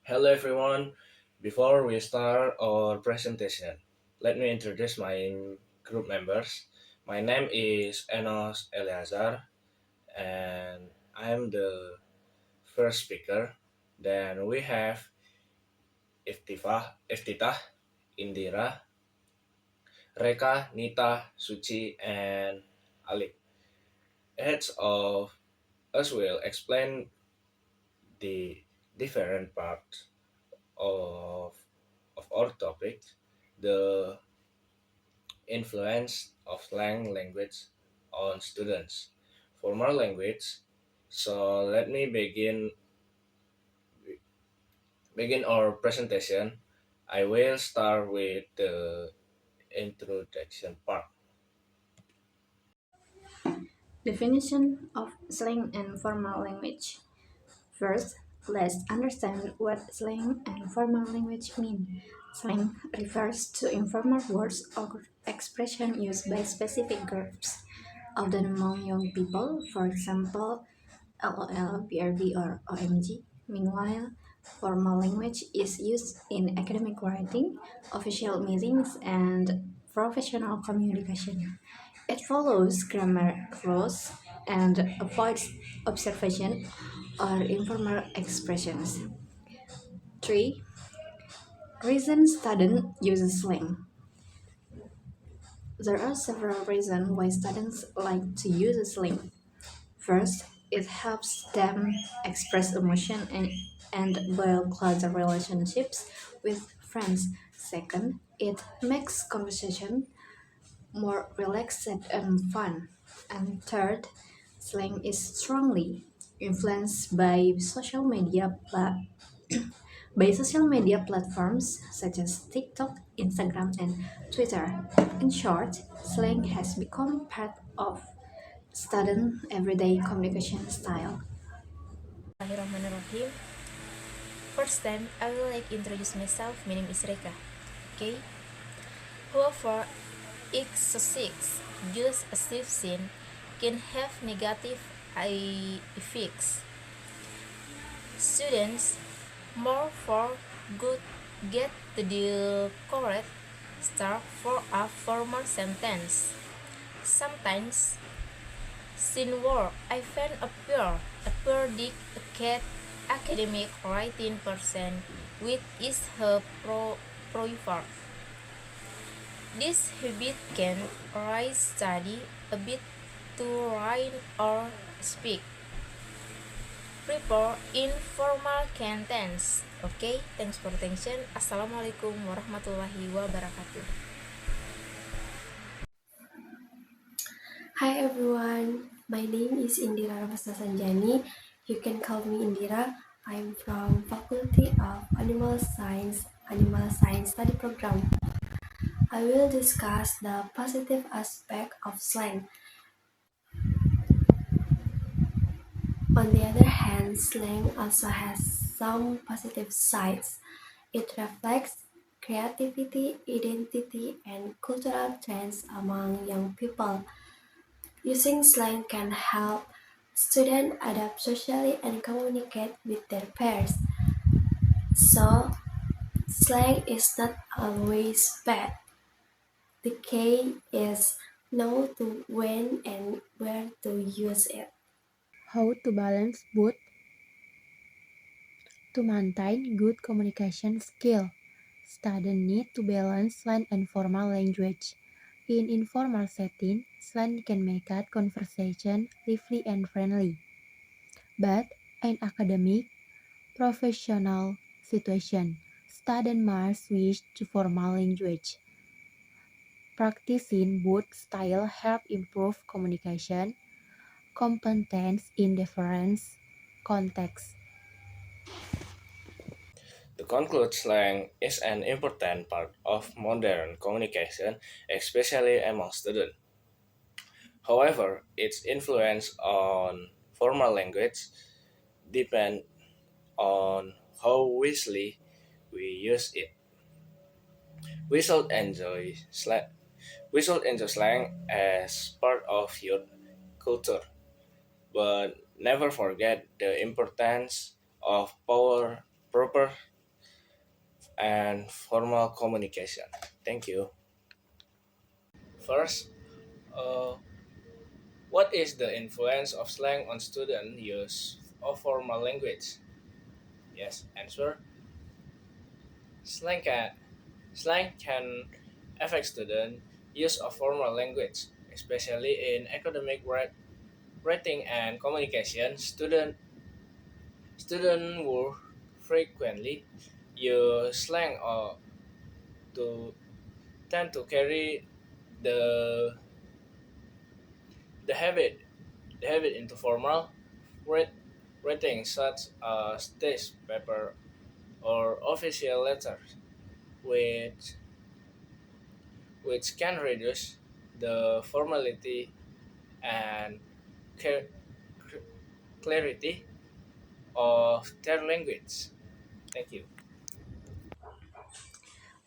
Hello everyone. Before we start our presentation, let me introduce my group members. My name is Enos Eleazar and I'm the first speaker. Then we have Iftitah, Indira, Reka, Nita, Suci, and Ali. Each of us will explain the different parts of, of our topic, the influence of slang language on students. Formal language. So let me begin our presentation. I will start with the introduction part. Definition of slang and formal language. First, let's understand what slang and formal language mean. Slang refers to informal words or expression used by specific groups, often among young people, for example, LOL, BRB, or OMG. Meanwhile, formal language is used in academic writing, official meetings, and professional communication. It follows grammar rules and avoids observation or informal expressions. 3. Reasons students use slang. There are several reasons why students like to use slang. First, it helps them express emotion and build closer relationships with friends. Second, it makes conversation more relaxed and fun. And third, slang is strongly influenced by social media platforms such as TikTok, Instagram, and Twitter. In short, slang has become part of student everyday communication style. Bismillahirrahmanirrahim. First time, I will introduce myself. My name is Reka. Okay. However, excessive use of sin can have negative effects. Students more for good get to the correct start for a formal sentence. Sometimes, sin word I find appear dick a cat academic writing person with is her proverb. This habit can rise study a bit to write or speak. Prepare informal contents. Okay, thanks for attention. Assalamualaikum warahmatullahi wabarakatuh. Hi everyone, my name is Indira Ramasta Sanjani. You can call me Indira. I'm from Faculty of Animal Science Study Program. I will discuss the positive aspect of slang. On the other hand, slang also has some positive sides. It reflects creativity, identity, and cultural trends among young people. Using slang can help students adapt socially and communicate with their peers. So, slang is not always bad. The key is know to when and where to use it. How to balance both to maintain good communication skill. Students need to balance slang and formal language. In informal setting, slang can make a conversation lively and friendly. But in academic, professional situation, students must switch to formal language. Practicing both styles help improve communication competence in different contexts. To conclude, slang is an important part of modern communication, especially among students. However, its influence on formal language depend on how wisely we use it. We should enjoy slang. We should enjoy slang as part of your culture, but never forget the importance of proper and formal communication. Thank you. First, uh, what is the influence of slang on student use of formal language? Yes, answer. Slang can, slang can affect student use of formal language, especially in academic writing and communication. Student will frequently use slang or to tend to carry the the habit the habit into formal writ- writing such as test paper or official letters, which can reduce the formality and care- clarity of their language. Thank you.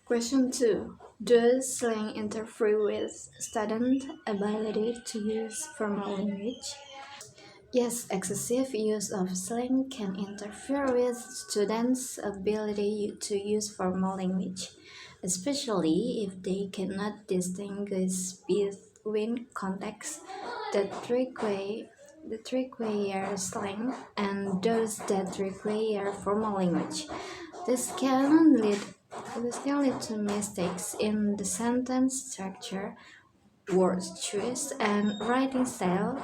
Question 2. Does slang interfere with student ability to use formal language? Yes, excessive use of slang can interfere with students' ability to use formal language, especially if they cannot distinguish between contexts that require slang and those that require formal language. This can lead this can lead to mistakes in the sentence structure, word choice, and writing style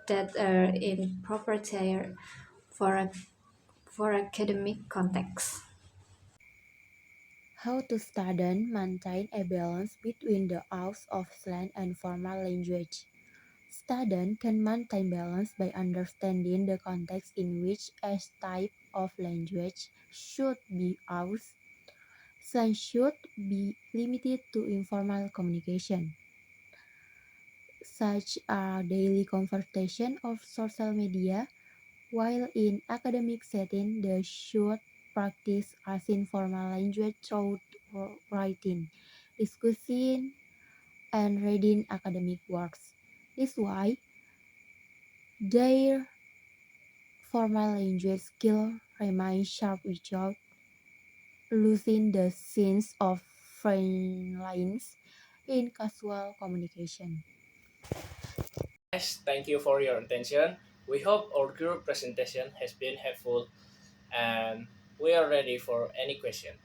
that are inappropriate for for academic context. How to students maintain a balance between the use of slang and formal language. Students can maintain balance by understanding the context in which a type of language should be used. Slang should be limited to informal communication, such as daily conversation or social media, while in academic setting they should practice using formal language through writing, discussing, and reading academic works. This is why their formal language skill remain sharp without losing the sense of fine lines in casual communication. Yes, thank you for your attention. We hope our group presentation has been helpful and we are ready for any question.